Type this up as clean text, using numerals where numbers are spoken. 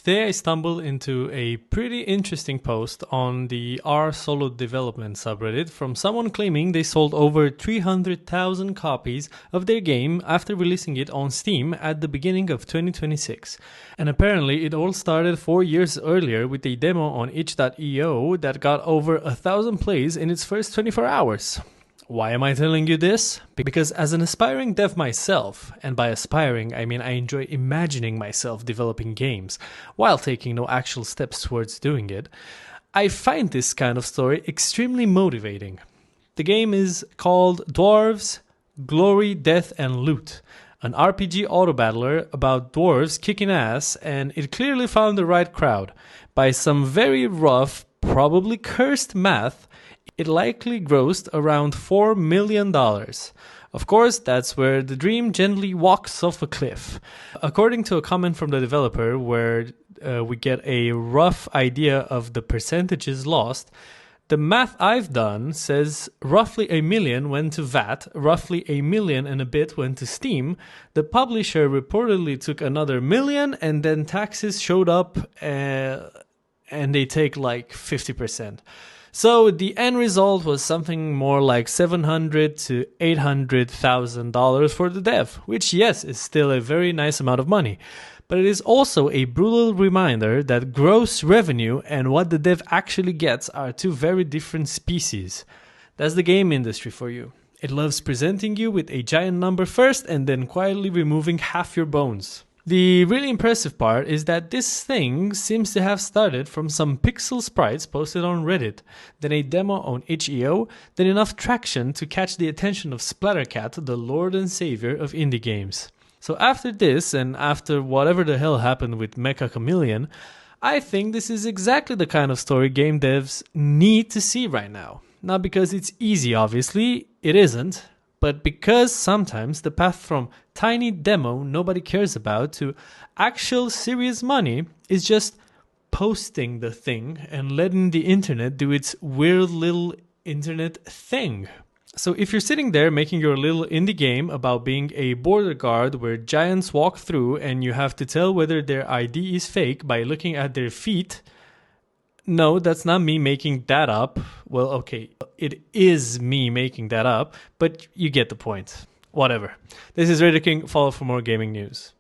Today I stumbled into a pretty interesting post on the r solo development subreddit from someone claiming they sold over 300,000 copies of their game after releasing it on Steam at the beginning of 2026. And apparently it all started 4 years earlier with a demo on itch.io that got over 1,000 plays in its first 24 hours. Why am I telling you this? Because as an aspiring dev myself, and by aspiring I mean I enjoy imagining myself developing games while taking no actual steps towards doing it, I find this kind of story extremely motivating. The game is called Dwarves, Glory, Death and Loot, an RPG auto-battler about dwarves kicking ass, and it clearly found the right crowd. By some very rough, probably cursed math, it likely grossed around $4 million. Of course, that's where the dream gently walks off a cliff. According to a comment from the developer where we get a rough idea of the percentages lost, the math I've done says roughly $1 million went to VAT, roughly $1 million and a bit went to Steam. The publisher reportedly took another $1 million, and then taxes showed up and they take like 50%. So the end result was something more like $700,000 to $800,000 for the dev, which yes is still a very nice amount of money. But it is also a brutal reminder that gross revenue and what the dev actually gets are two very different species. That's the game industry for you. It loves presenting you with a giant number first and then quietly removing half your bones. The really impressive part is that this thing seems to have started from some pixel sprites posted on Reddit, then a demo on itch.io, then enough traction to catch the attention of Splattercat, the lord and savior of indie games. So after this, and after whatever the hell happened with Mecha Chameleon, I think this is exactly the kind of story game devs need to see right now. Not because it's easy, obviously, it isn't, but because sometimes the path from tiny demo nobody cares about to actual serious money is just posting the thing and letting the internet do its weird little internet thing. So if you're sitting there making your little indie game about being a border guard where giants walk through and you have to tell whether their ID is fake by looking at their feet, no, that's not me making that up. Well, okay, it is me making that up, but you get the point. Whatever. This is Raider King. Follow for more gaming news.